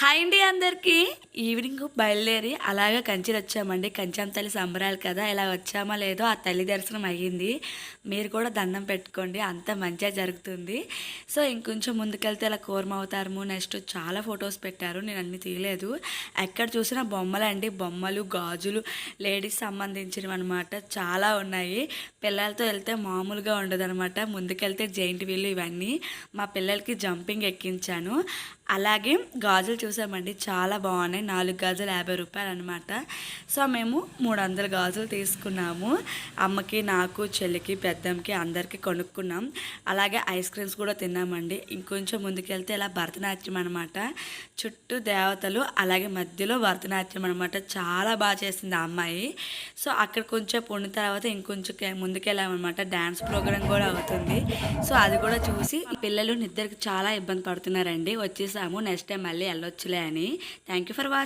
Hi అండి అందరికీ. Evening బయలుదేరి అలాగే కంచికి వచ్చామండి. కంచం తల్లి సంబరాలు కదా, ఇలా వచ్చామా లేదో ఆ తల్లి దర్శనం అయ్యింది. మీరు కూడా దండం పెట్టుకోండి, అంత మంచిగా జరుగుతుంది. సో ఇంకొంచెం ముందుకెళ్తే ఇలా కూర్మ అవతారము, నెక్స్ట్ చాలా ఫొటోస్ పెట్టారు, నేను అన్ని తీయలేదు. ఎక్కడ చూసినా బొమ్మలు అండి, బొమ్మలు గాజులు లేడీస్ సంబంధించినవి అనమాట, చాలా ఉన్నాయి. పిల్లలతో వెళ్తే మామూలుగా ఉండదు అనమాట. ముందుకెళ్తే జైంట్ వీల్ ఇవన్నీ, మా పిల్లలకి జంపింగ్ ఎక్కించాను. అలాగే గాజులు చూసామండి, చాలా బాగున్నాయి. 4 గాజులు 50 రూపాయలు అనమాట. సో మేము 300 గాజులు తీసుకున్నాము. అమ్మకి, నాకు, చెల్లికి, పెద్దమ్మకి అందరికీ కొనుక్కున్నాం. అలాగే ఐస్ క్రీమ్స్ కూడా తిన్నామండి. ఇంకొంచెం ముందుకెళ్తే ఇలా భరతనాట్యం అనమాట, చుట్టూ దేవతలు, అలాగే మధ్యలో భరతనాట్యం అనమాట. చాలా బాగా చేసింది ఆ అమ్మాయి. సో అక్కడ కొంచెం ఉన్న తర్వాత ఇంకొంచెం ముందుకెళ్ళామన్నమాట, డ్యాన్స్ ప్రోగ్రామ్ కూడా అవుతుంది. సో అది కూడా చూసి పిల్లలు నిద్రకి చాలా ఇబ్బంది పడుతున్నారండి. వచ్చేసాము, నెక్స్ట్ టైం మళ్ళీ వెళ్ళొచ్చులే అని. Thank you for watching.